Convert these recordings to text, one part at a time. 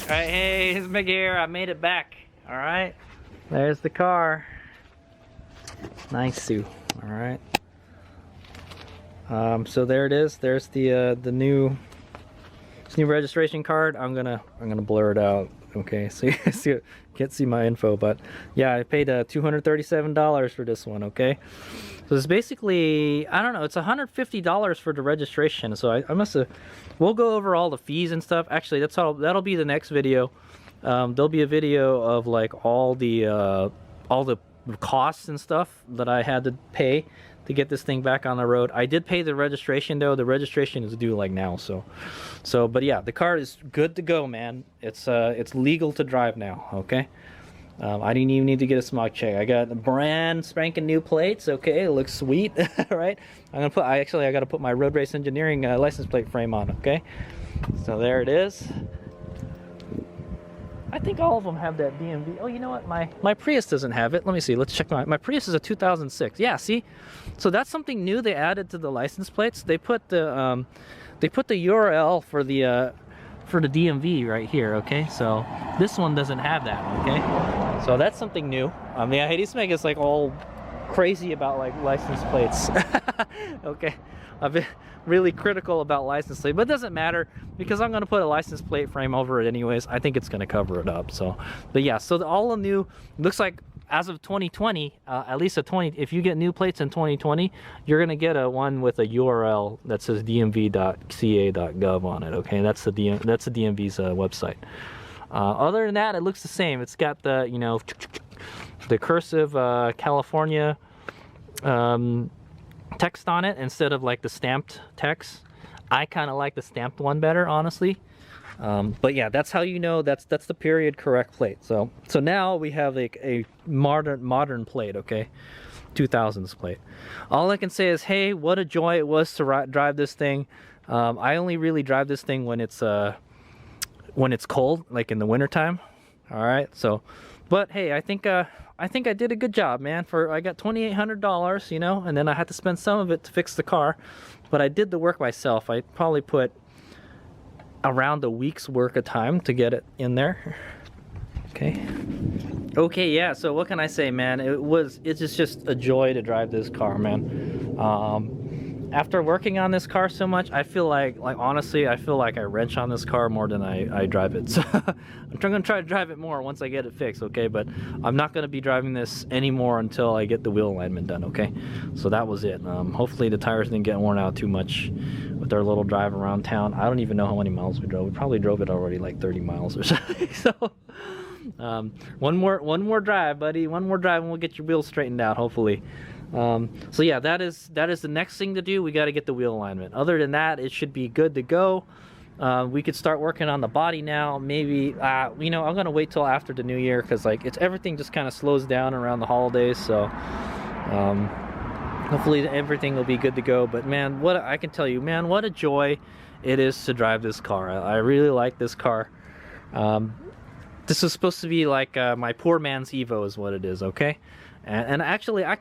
Alright, hey, it's Mick here. I made it back. Alright. There's the car. Nice, Sue. Alright. So there it is. There's the new registration card. I'm gonna blur it out. Okay, so you can't see my info, but yeah, I paid $237 for this one. Okay, so it's basically, I don't know, it's $150 for the registration. So I must have. We'll go over all the fees and stuff. Actually, that'll be the next video. There'll be a video of like all the costs and stuff that I had to pay to get this thing back on the road. I did pay the registration though. The registration is due like now, so but yeah, the car is good to go, man. It's legal to drive now. Okay, I didn't even need to get a smog check. I got the brand spanking new plates. Okay, it looks sweet. Right, I gotta put my road race engineering license plate frame on. Okay, so there it is. I think all of them have that DMV. Oh, you know what? My Prius doesn't have it. Let me see. Let's check my Prius is a 2006. Yeah, see? So that's something new they added to the license plates. They put the URL for the DMV right here, okay? So this one doesn't have that, okay? So that's something new. I mean, I used to make us like all crazy about like license plates. Okay, I've been really critical about license plate, but it doesn't matter because I'm going to put a license plate frame over it anyways. I think it's going to cover it up. So, but yeah, so all the new, looks like as of 2020, at least if you get new plates in 2020, you're going to get a one with a URL that says dmv.ca.gov on it. Okay, that's the DMV's website. Other than that, it looks the same. It's got the, you know, the cursive California text on it instead of like the stamped text. I kind of like the stamped one better, honestly. But yeah, that's how you know that's the period correct plate. So now we have like a modern plate, okay, 2000s plate. All I can say is, hey, what a joy it was to drive this thing. I only really drive this thing when it's cold, like in the wintertime. All right, so, but hey, I think I did a good job, man. I got $2,800, you know, and then I had to spend some of it to fix the car, but I did the work myself. I probably put around a week's work of time to get it in there. Okay, yeah, so what can I say, man? It's just a joy to drive this car, man. After working on this car so much, I feel like honestly, I feel like I wrench on this car more than I drive it. So I'm gonna try to drive it more once I get it fixed, okay? But I'm not gonna be driving this anymore until I get the wheel alignment done, okay? So that was it. Hopefully the tires didn't get worn out too much with our little drive around town. I don't even know how many miles we drove. We probably drove it already like 30 miles or something. So one more drive, buddy. One more drive and we'll get your wheels straightened out, hopefully. So yeah, that is the next thing to do. We got to get the wheel alignment. Other than that, it should be good to go. We could start working on the body now. Maybe you know, I'm gonna wait till after the new year because like everything just kind of slows down around the holidays. So hopefully everything will be good to go. But man, what I can tell you, man, what a joy it is to drive this car. I really like this car. This is supposed to be like my poor man's Evo is what it is, okay? And actually, I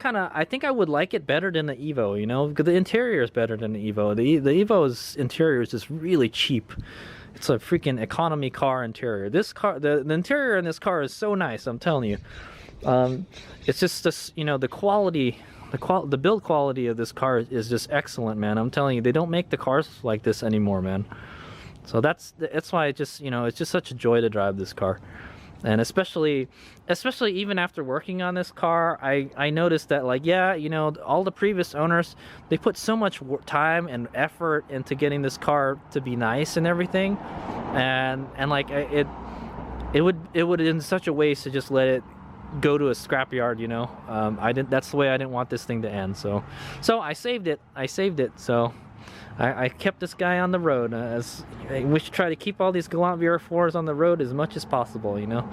think I would like it better than the Evo, you know, because the interior is better than the Evo. The Evo's interior is just really cheap. It's a freaking economy car interior. This car, the interior in this car is so nice, I'm telling you. It's just this, you know, the quality, the build quality of this car is just excellent, man. I'm telling you, they don't make the cars like this anymore, man. So that's why it just, you know, it's just such a joy to drive this car. And especially even after working on this car, I noticed that, like, yeah, you know, all the previous owners, they put so much time and effort into getting this car to be nice and everything, and like it would in such a waste to just let it go to a scrapyard, you know. That's the way I didn't want this thing to end. So I saved it. So I kept this guy on the road. We should try to keep all these Galant VR4s on the road as much as possible, you know.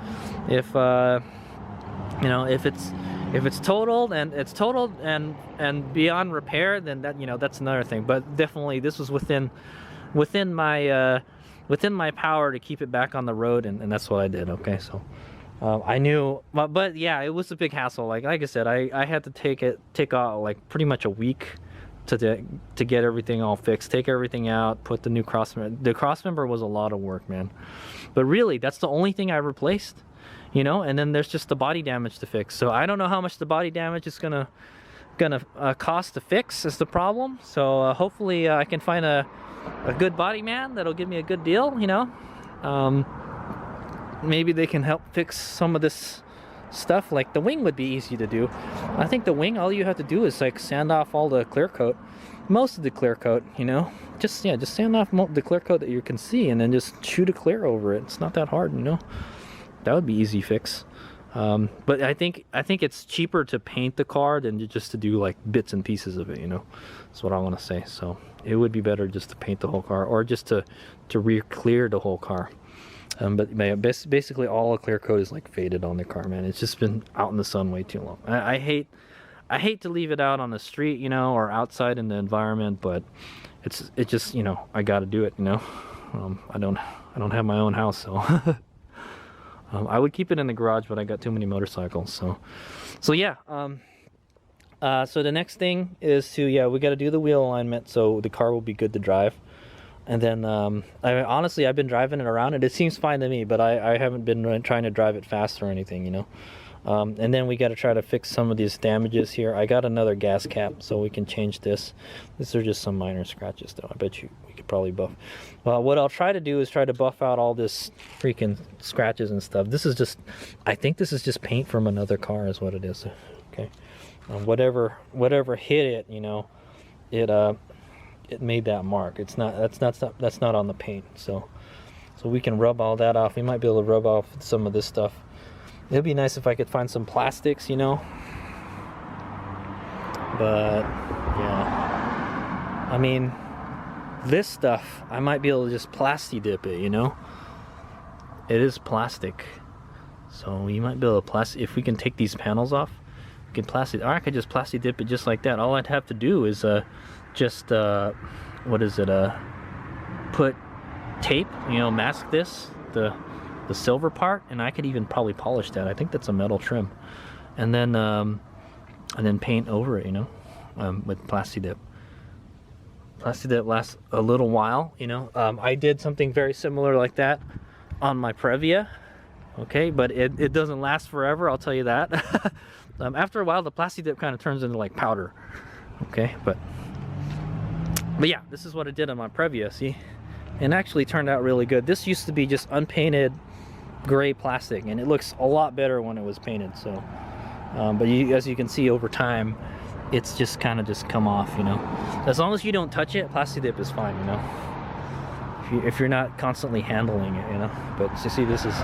If you know, if it's totaled and beyond repair, then that, you know, that's another thing. But definitely this was within my power to keep it back on the road, and that's what I did. Okay, so I knew, but yeah, it was a big hassle. Like I said, I had to take off like pretty much a week to get everything all fixed, take everything out, put the new crossmember. The crossmember was a lot of work, man. But really, that's the only thing I replaced, you know. And then there's just the body damage to fix. So I don't know how much the body damage is gonna cost to fix is the problem. So hopefully I can find a good body man that'll give me a good deal, you know. Maybe they can help fix some of this stuff. Like the wing would be easy to do. I think the wing, all you have to do is like sand off all the clear coat, most of the clear coat, you know. Just sand off the clear coat that you can see, and then just shoot a clear over it. It's not that hard, you know. That would be easy fix. But I think it's cheaper to paint the car than just to do like bits and pieces of it, you know. That's what I want to say. So it would be better just to paint the whole car, or just to re-clear the whole car. But basically all the clear coat is like faded on the car, man. It's just been out in the sun way too long. I hate to leave it out on the street, you know, or outside in the environment, but it just, you know, I got to do it, you know. I don't have my own house, so I would keep it in the garage, but I got too many motorcycles, so yeah. So the next thing is we got to do the wheel alignment so the car will be good to drive. And then honestly, I've been driving it around and it seems fine to me, but I haven't been trying to drive it fast or anything, you know. And then we got to try to fix some of these damages here. I got another gas cap, so we can change this. These are just some minor scratches, though. I bet you we could probably buff. What I'll try to do is try to buff out all this freaking scratches and stuff. This is just, I think this is just paint from another car is what it is. Okay, whatever hit it, you know, it made that mark. It's not, that's not on the paint. So we can rub all that off. We might be able to rub off some of this stuff. It'd be nice if I could find some plastics, you know. But yeah, I mean, this stuff I might be able to just plasti dip it, you know. It is plastic, so you might be able to if we can take these panels off, we can plasti, or I could just plasti dip it just like that. All I'd have to do is just what is it, put tape, you know, mask this, the silver part, and I could even probably polish that. I think that's a metal trim, and then paint over it, you know, with plasti dip. Plasti dip lasts a little while, you know. I did something very similar like that on my Previa, okay, but it doesn't last forever, I'll tell you that. After a while the plasti dip kind of turns into like powder, okay, but yeah, this is what it did on my Previa, see, and actually turned out really good. This used to be just unpainted gray plastic, and it looks a lot better when it was painted. So but as you can see over time, it's just kind of just come off, you know. As long as you don't touch it, plasti dip is fine, you know, if you're not constantly handling it, you know. But you see, this is,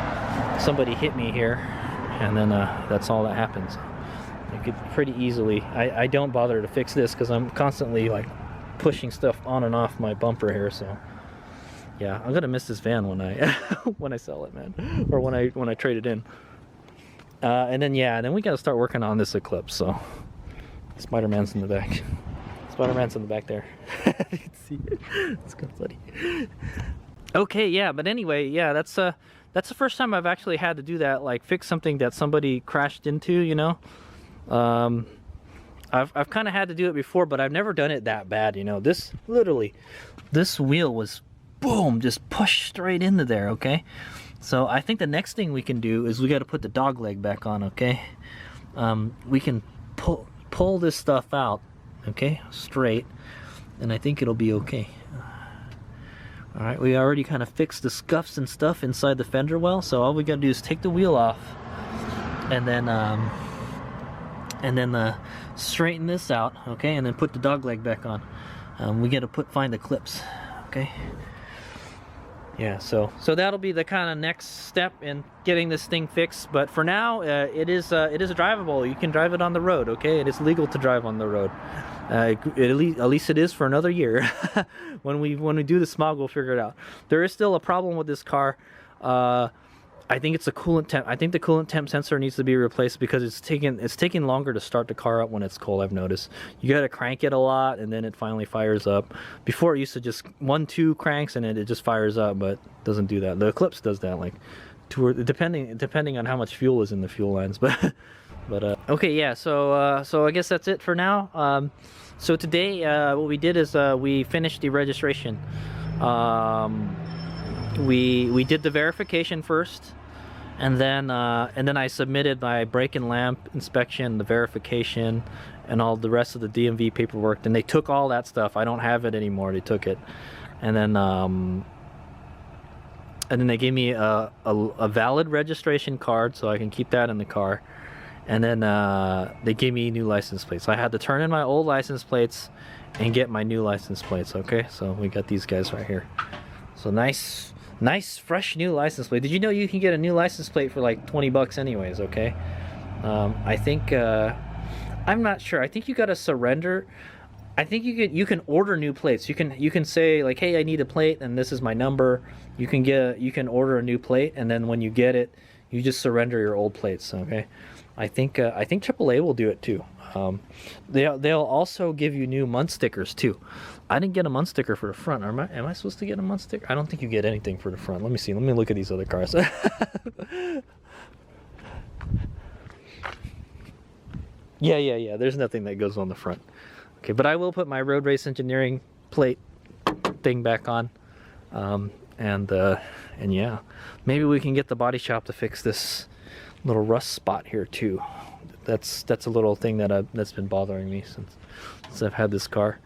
somebody hit me here, and then that's all that happens. You could pretty easily, I don't bother to fix this because I'm constantly like pushing stuff on and off my bumper here. So yeah, I'm gonna miss this van when I when I sell it, man, or when I trade it in. And then then we gotta start working on this Eclipse. So Spider-Man's in the back. Spider-Man's in the back there. You can see it. It's kind of funny. Okay, yeah, but anyway, yeah, that's the first time I've actually had to do that, like fix something that somebody crashed into, you know. I've kind of had to do it before, but I've never done it that bad, you know. This wheel was, boom, just pushed straight into there, okay? So I think the next thing we can do is we got to put the dog leg back on, okay? We can pull this stuff out, okay, straight, and I think it'll be okay. All right, we already kind of fixed the scuffs and stuff inside the fender well, so all we got to do is take the wheel off, and then straighten this out, okay, and then put the dog leg back on. We got to find the clips, okay. Yeah, so that'll be the kind of next step in getting this thing fixed. But for now, it is drivable. You can drive it on the road, okay. It is legal to drive on the road. At least it is for another year. When we do the smog, we'll figure it out. There is still a problem with this car. I think it's a coolant temp. I think the coolant temp sensor needs to be replaced because it's taking longer to start the car up when it's cold. I've noticed. You got to crank it a lot, and then it finally fires up. Before it used to just 1-2 cranks and it just fires up, but it doesn't do that. The Eclipse does that, like 2 or depending on how much fuel is in the fuel lines. But But okay, yeah. So so I guess that's it for now. So today, what we did is we finished the registration. We did the verification first, and then I submitted my brake and lamp inspection, the verification, and all the rest of the DMV paperwork. Then they took all that stuff. I don't have it anymore. They took it, and then they gave me a valid registration card, so I can keep that in the car. And then they gave me new license plates. So I had to turn in my old license plates and get my new license plates. Okay, so we got these guys right here. So nice fresh new license plate. Did you know you can get a new license plate for like 20 bucks anyways? Okay, I think I'm not sure. I think you gotta surrender. I think you can order new plates. You can say like, hey, I need a plate and this is my number. You can order a new plate, and then when you get it, you just surrender your old plates. Okay, I think AAA will do it too. They'll also give you new month stickers too. I didn't get a month sticker for the front. Am I supposed to get a month sticker? I don't think you get anything for the front. Let me see. Let me look at these other cars. Yeah. There's nothing that goes on the front. Okay, but I will put my road race engineering plate thing back on. And yeah, maybe we can get the body shop to fix this little rust spot here too. That's a little thing that's been bothering me since I've had this car.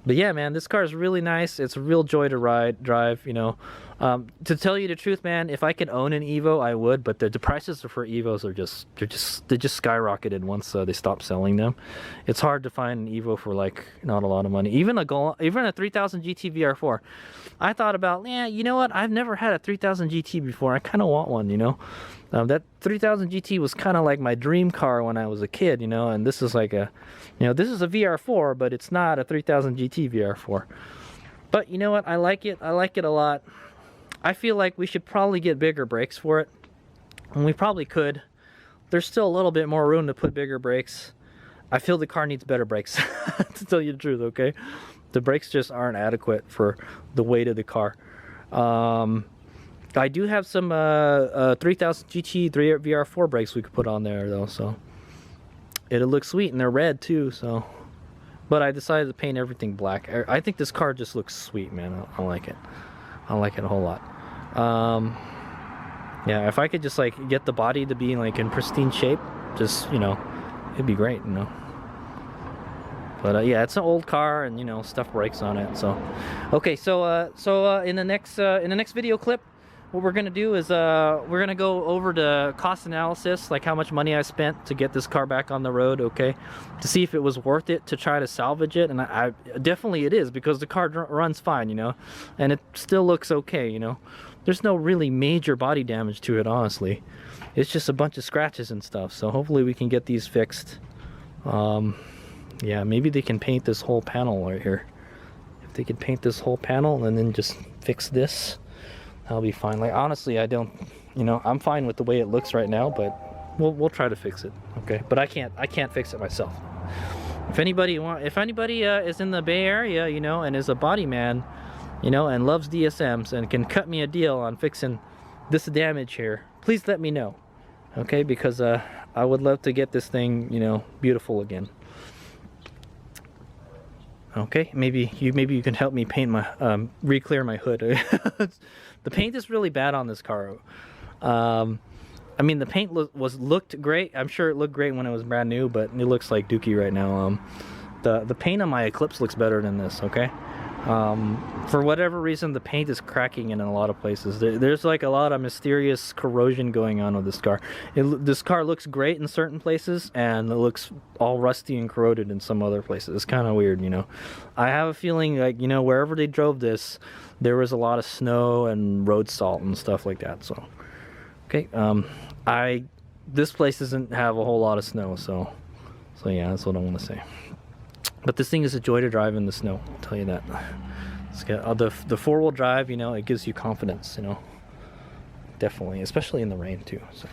But yeah, man, this car is really nice. It's a real joy to drive, you know. To tell you the truth, man, if I could own an Evo, I would. But the prices for Evos are just skyrocketed once they stopped selling them. It's hard to find an Evo for like not a lot of money. Even a 3000 GT VR4. I thought about, yeah, you know what? I've never had a 3000 GT before. I kind of want one, you know. That 3000 GT was kind of like my dream car when I was a kid, you know. And this is like this is a VR4, but it's not a 3000 GT VR4. But you know what? I like it. I like it a lot. I feel like we should probably get bigger brakes for it. And we probably could. There's still a little bit more room to put bigger brakes. I feel the car needs better brakes, to tell you the truth, okay? The brakes just aren't adequate for the weight of the car. I do have some 3000 GT VR4 brakes we could put on there, though, so it'll look sweet, and they're red, too, so... But I decided to paint everything black. I think this car just looks sweet, man. I like it. I like it a whole lot. Yeah, if I could just like get the body to be like in pristine shape, just, you know, it'd be great, you know. But yeah, it's an old car, and you know, stuff breaks on it. So, okay, so in the next video clip, what we're gonna do is we're gonna go over the cost analysis, like how much money I spent to get this car back on the road, okay, to see if it was worth it to try to salvage it. And I definitely it is, because the car runs fine, you know, and it still looks okay, you know. There's no really major body damage to it, honestly. It's just a bunch of scratches and stuff. So hopefully we can get these fixed. Yeah, maybe they can paint this whole panel right here. If they could paint this whole panel and then just fix this, I'll be fine. Like, honestly, I don't, you know, I'm fine with the way it looks right now, but we'll try to fix it, okay? But I can't fix it myself. If anybody is in the Bay Area, you know, and is a body man, you know, and loves DSMs and can cut me a deal on fixing this damage here, please let me know, okay? Because I would love to get this thing, you know, beautiful again. Okay, maybe you can help me paint my re-clear my hood. The paint is really bad on this car. I mean, the paint looked great. I'm sure it looked great when it was brand new, but it looks like dookie right now. The paint on my Eclipse looks better than this, okay? For whatever reason, the paint is cracking in a lot of places. There's like a lot of mysterious corrosion going on with this car. This car looks great in certain places, and it looks all rusty and corroded in some other places. It's kind of weird, you know. I have a feeling, like, you know, wherever they drove this, there was a lot of snow and road salt and stuff like that. So, okay, this place doesn't have a whole lot of snow, so yeah, that's what I want to say. But this thing is a joy to drive in the snow, I'll tell you that. It's got the four-wheel drive, you know, it gives you confidence, you know. Definitely, especially in the rain too. So,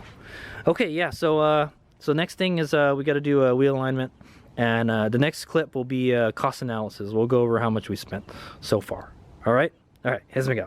okay, yeah. So next thing is we got to do a wheel alignment, and the next clip will be cost analysis. We'll go over how much we spent so far. All right, here's we go.